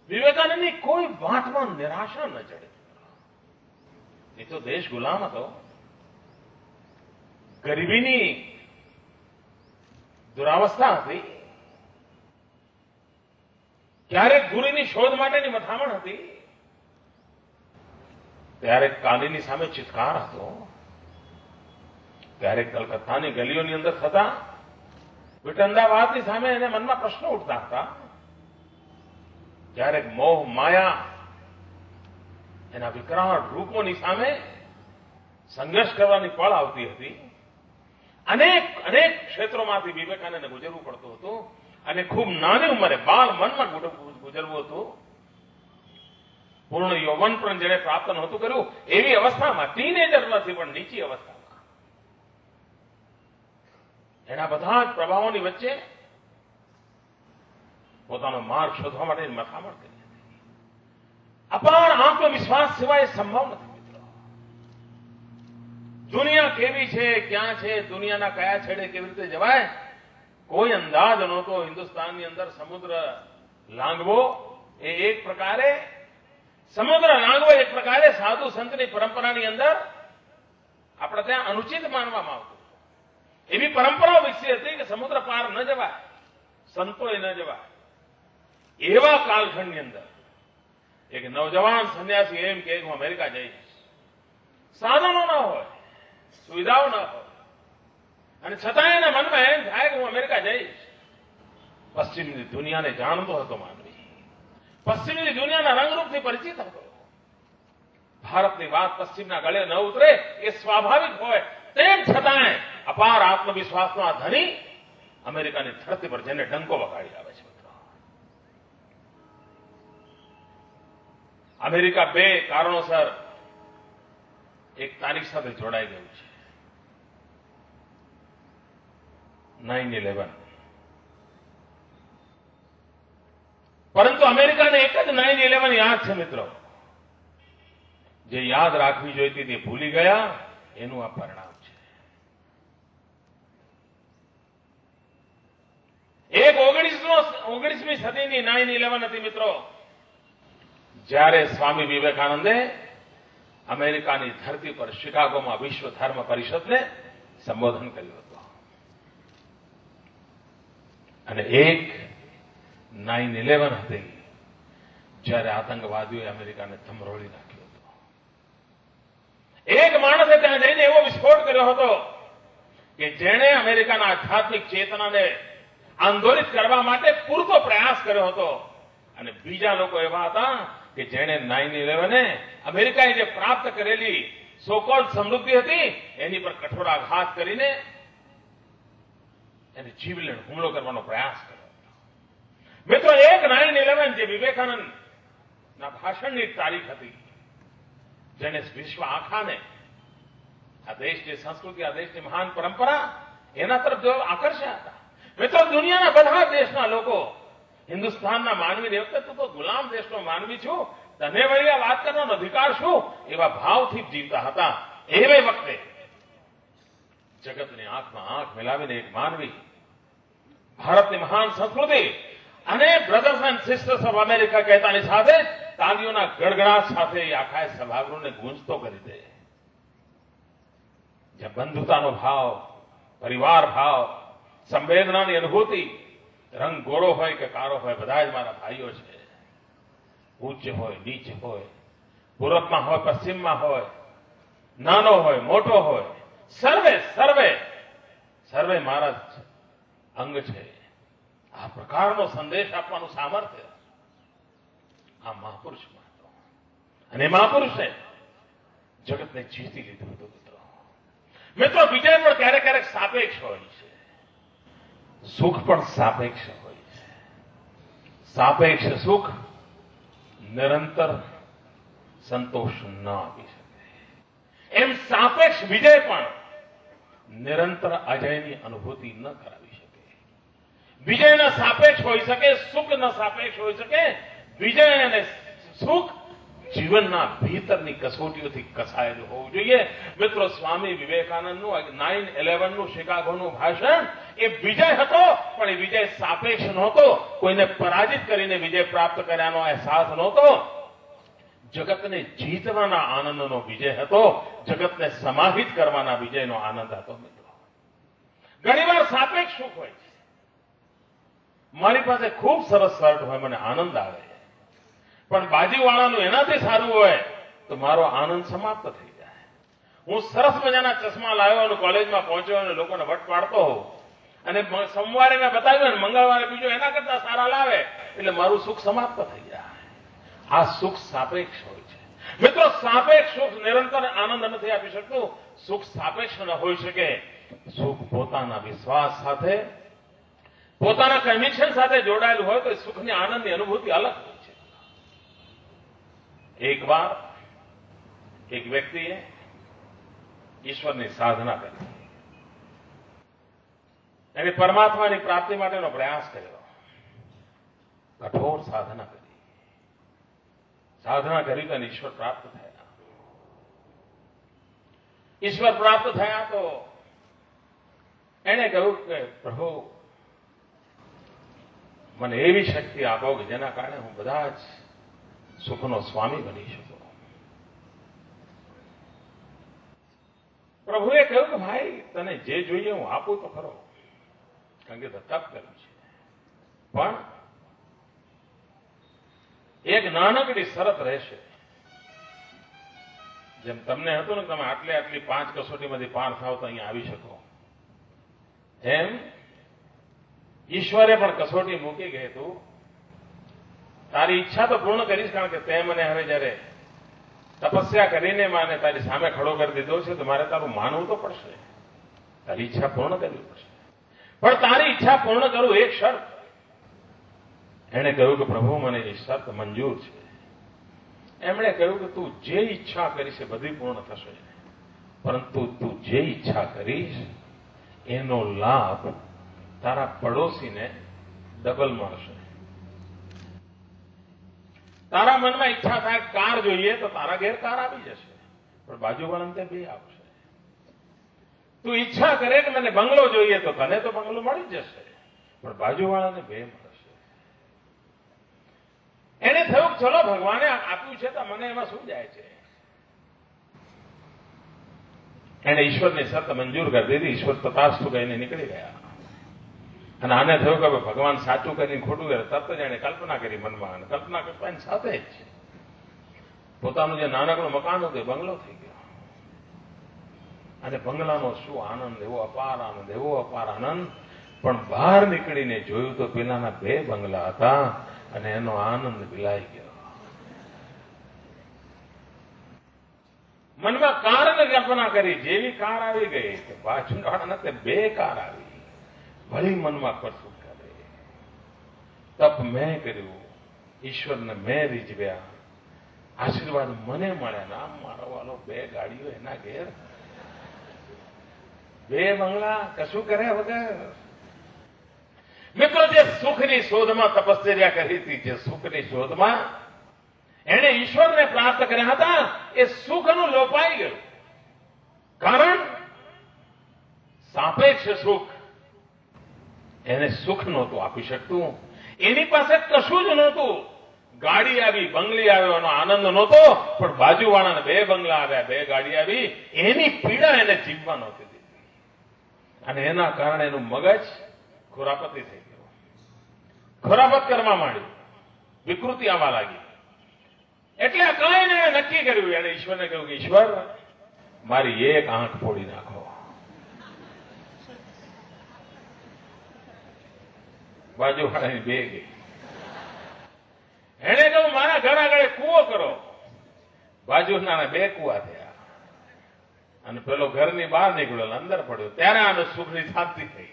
વિવેકાનંદની કોઈ વાતમાં નિરાશા ન ચડે. એ તો દેશ ગુલામ હતો. ગરીબીની દુરાવસ્થા હતી. ક્યારેક ગુરુની શોધ માટેની મથામણ હતી. ક્યારેક કાલીની સામે ચિત્કાર હતો. ક્યારેક કલકત્તાની ગલીઓની અંદર થતા વિટંદાવાદની સામે એને મનમાં પ્રશ્નો ઉઠતા હતા. ક્યારેક મોહ માયા એના વિકરાળ રૂપોની સામે સંઘર્ષ કરવાની પળ આવતી હતી. અનેક ક્ષેત્રોમાંથી વિવેકાનંદને ગુજરવું પડતું હતું અને ખૂબ નાની ઉંમરે બાળ મનમાં ગુજરવું હતું. પૂર્ણ યૌવન પણ જેને પ્રાપ્ત નહોતું કર્યું એવી અવસ્થામાં, ટીનેજરમાંથી પણ નીચી અવસ્થામાં એના બધા જ પ્રભાવોની વચ્ચે પોતાનો માર્ગ શોધવા માટે મથામણ કરી હતી. અપાર આત્મવિશ્વાસ સિવાય સંભવ નથી મિત્રો. દુનિયા કેવી છે, ક્યાં છે, દુનિયાના કયા છેડે કેવી રીતે જવાય, કોઈ અંદાજ નહોતો. હિન્દુસ્તાનની અંદર સમુદ્ર લાંઘવો એ એક પ્રકારે સાધુ સંતની પરંપરાની અંદર આપણે ત્યાં અનુચિત માનવામાં આવતું. એવી પરંપરાઓ વિકસી હતી કે સમુદ્ર પાર ન જવાય, સંતોએ ન જવાય. એવા કાલખંડની અંદર એક નવજવાન સંન્યાસી એમ કે હું અમેરિકા જઈશ. સાધનો ન હોય, સુવિધાઓ ન હોય, અને છતાં એના મનમાં એમ થાય કે હું અમેરિકા જઈશ. પશ્ચિમની દુનિયાને જાણતો હતો માનવી. પશ્ચિમની દુનિયાના રંગરૂપથી પરિચિત હતો. ભારતની વાત પશ્ચિમના ગળે ન ઉતરે એ સ્વાભાવિક હોય. તેમ છતાંય અપાર આત્મવિશ્વાસનો આ ધની અમેરિકાની ધરતી પર જેને ડંકો વગાડી આવે છે. અમેરિકા બે કારણોસર એક તારીખ સાથે જોડાઈ ગયું છે. 9/11. પરંતુ અમેરિકાને એક જ 9/11 યાદ છે મિત્રો. જે યાદ રાખવી જોઈતી તે ભૂલી ગયા, એનું આ પરિણામ છે. એક 19મી સદીની 9/11 હતી મિત્રો, જ્યારે સ્વામી વિવેકાનંદે અમેરિકાની ધરતી પર શિકાગોમાં વિશ્વ ધર્મ પરિષદને સંબોધન કર્યું હતું. અને એક 9/11 હતી જ્યારે આતંકવાદીઓએ અમેરિકાને થમરોળી નાખ્યો હતો. એક માણસે ત્યાં જઈને એવો વિસ્ફોટ કર્યો હતો કે જેણે અમેરિકાના આધ્યાત્મિક ચેતનાને આંદોલિત કરવા માટે પૂરતો પ્રયાસ કર્યો હતો. અને બીજા લોકો એવા હતા કે જેણે 9/11 અમેરિકાએ જે પ્રાપ્ત કરેલી સોકોલ્ડ સમૃદ્ધિ હતી એની પર કઠોરાઘાત કરીને એને જીવલેણ હુમલો કરવાનો પ્રયાસ કર્યો. મિત્રો, એક 9/11 જે વિવેકાનંદના ભાષણની તારીખ હતી, જેને વિશ્વ આખાને આ દેશની સંસ્કૃતિ, આ દેશની મહાન પરંપરા એના તરફ જો આકર્ષ્યા હતા. મિત્રો, દુનિયાના બધા દેશના લોકો હિન્દુસ્તાનના માનવીની વખતે તું તો ગુલામ દેશનો માનવી છું, તને વળી આ વાત કરવાનો અધિકાર શું, એવા ભાવથી જીવતા હતા. એવે વખતે જગતની આંખમાં આંખ મિલાવીને એક માનવી ભારતની મહાન સંસ્કૃતિ અને brothers and sisters of America કહેતાની સાથે તાલીઓના ગડગડાટ સાથે આખા સભાગૃહને ગૂંજતો કરી દે. જ્યાં બંધુતાનો ભાવ, પરિવાર ભાવ, સંવેદનાની અનુભૂતિ, રંગ ગોળો હોય કે કાળો હોય, બધા જ મારા ભાઈઓ છે. ઉચ્ચ હોય, નીચ હોય, પૂરબમાં હોય, પશ્ચિમમાં હોય, નાનો હોય, મોટો હોય, સર્વે મારા જ અંગ છે. આ પ્રકારનો સંદેશ આપવાનું સામર્થ્ય આ મહાપુરુષમાં હતું. અને મહાપુરુષે જગતને જીતી લીધું હતું. મિત્રો, વિજય પણ ક્યારેક ક્યારેક સાપેક્ષ હોય છે. સુખ પણ સાપેક્ષ હોય છે. સાપેક્ષ સુખ નિરંતર સંતોષ ન આપી શકે. એમ સાપેક્ષ વિજય પણ નિરંતર અજયની અનુભૂતિ ન કરાવી શકે. વિજયના સાપેક્ષ હોઈ શકે, સુખના સાપેક્ષ હોઈ શકે. વિજય અને સુખ જીવનના ભીતરની કસોટીઓથી કસાયેલું હોવું જોઈએ. મિત્રો, સ્વામી વિવેકાનંદનું 9/11નું શિકાગોનું ભાષણ એ વિજય હતો, પણ એ વિજય સાપેક્ષ નહોતો. કોઈને પરાજિત કરીને વિજય પ્રાપ્ત કર્યાનો અહેસાસ નહોતો. જગતને જીતવાના આનંદનો વિજય હતો. જગતને સમાહિત કરવાના વિજયનો આનંદ હતો. મિત્રો, ઘણીવાર સાપેક્ષ સુખ હોય છે. મારી પાસે ખૂબ સરસ શર્ટ હોય, મને આનંદ આવે, પણ બાજુવાળાનું એનાથી સારું હોય તો મારો આનંદ સમાપ્ત થઈ જાય. હું સરસ મજાના ચશ્મા લાવ્યો અને કોલેજમાં પહોંચ્યો અને લોકોને વટ પાડતો હોઉં અને સોમવારે મેં બતાવ્યું અને મંગળવારે બીજો એના કરતા સારા લાવે એટલે મારું સુખ સમાપ્ત થઈ જાય. આ સુખ સાપેક્ષ હોય છે. મિત્રો, સાપેક્ષ સુખ નિરંતર આનંદ નથી આપી શકતું. સુખ સાપેક્ષ ન હોઈ શકે. સુખ પોતાના વિશ્વાસ સાથે, પોતાના કન્વિક્શન સાથે જોડાયેલું હોય તો સુખની આનંદની અનુભૂતિ અલગ હોય છે. એકવાર એક વ્યક્તિએ ઈશ્વરની સાધના કરી. એને પરમાત્માની પ્રાપ્તિ માટેનો પ્રયાસ કર્યો. કઠોર સાધના કરી. સાધના કરી તો ઈશ્વર પ્રાપ્ત થયા. ઈશ્વર પ્રાપ્ત થયા તો એણે કહ્યું કે પ્રભુ, મને એવી શક્તિ આપો કે જેના કારણે હું બધા જ સુખનો સ્વામી બની શકું. પ્રભુએ કહ્યું કે ભાઈ, તને જે જોઈએ હું આપું તો ખરો, કારણ કે તપ કર્યું છે, પણ એક નાનકડી શરત રહેશે. જેમ તમને હતું ને તમે આટલી 5 કસોટીમાંથી પાર થાવ તો અહીંયા આવી શકો, એમ ઈશ્વરે પણ કસોટી મૂકી ગઈ. તું તારી ઈચ્છા તો પૂર્ણ કરીશ, કારણ કે તે મને હવે જયારે તપસ્યા કરીને માને તારી સામે ખડો કરી દીધો છે તો મારે તારું માનવું તો પડશે. તારી ઈચ્છા પૂર્ણ કરવી પડશે. પણ તારી ઈચ્છા પૂર્ણ કરું એક શરત. એણે કહ્યું કે પ્રભુ, મને એ શરત મંજૂર છે. એમણે કહ્યું કે તું જે ઈચ્છા કરીશ એ બધી પૂર્ણ થશે, પરંતુ તું જે ઈચ્છા કરીશ એનો લાભ તારા પડોશીને ડબલ મળશે. તારા મનમાં ઈચ્છા થાય કાર જોઈએ તો તારા ઘેર કાર આવી જશે, પણ બાજુવાળાને તે 2 આવશે. તું ઈચ્છા કરે કે મને બંગલો જોઈએ તો તને તો બંગલો મળી જશે, પણ બાજુવાળાને 2 મળશે. એને થયું કે ચલો ભગવાને આપ્યું છે તો મને એમાં શું જાય છે. એને ઈશ્વરની શરત મંજૂર કરી દીધી. ઈશ્વર તથાસ્તુ કહીને નીકળી ગયા. અને આને થયું કે ભગવાન સાચું કરીને ખોટું કરે. તરત જ એને કલ્પના કરી મનમાં, અને કલ્પના કરતાની સાથે જ પોતાનું જે નાનકડું મકાન હતું એ બંગલો થઈ ગયો. અને બંગલાનો શું આનંદ, એવો અપાર આનંદ, એવો અપાર આનંદ. પણ બહાર નીકળીને જોયું તો પેલાના 2 બંગલા હતા અને એનો આનંદ વિલાઈ ગયો. મનમાં કારની કલ્પના કરી. જેવી કાર આવી ગઈ કે બાજુવાળાના તે 2 કાર આવી. વળી મનમાં કરશું કરે. તપ મેં કર્યું, ઈશ્વરને મેં રીઝવ્યા, આશીર્વાદ મને મળ્યા. નામ મારો વાલો 2 ગાડીઓ એના ઘેર, 2 બંગલા, કશું કર્યા વગર. મિત્રો, જે સુખની શોધમાં તપશ્ચર્યા કરી હતી, જે સુખની શોધમાં એણે ઈશ્વરને પ્રાપ્ત કર્યા હતા, એ સુખનું લોપાઈ ગયું. કારણ સાપેક્ષ સુખ એને સુખ નહોતું આપી શકતું. એની પાસે કશું જ નહોતું. ગાડી આવી, બંગલી આવ્યો, એનો આનંદ નહોતો, પણ બાજુવાળાને 2 બંગલા આવ્યા, 2 ગાડી આવી, એની પીડા એને જીવવા નહોતી દીધી. અને એના કારણે એનું મગજ ખોરાપતી થઈ ગયું. ખોરાપત કરવા માંડ્યું, વિકૃતિ આવવા લાગી. એટલે કાંઈ એને નક્કી કર્યું. એને ઈશ્વરને કહ્યું કે ઈશ્વર, મારી 1 આંખ ફોડી નાખો. બાજુવાળાની 2 ગઈ. એને કહ્યું મારા ઘર આગળ કૂવો કરો. બાજુના 2 કૂવા થયા. અને પેલો ઘરની બહાર નીકળ્યો, અંદર પડ્યો. ત્યારે આને સુખની શાંતિ થઈ.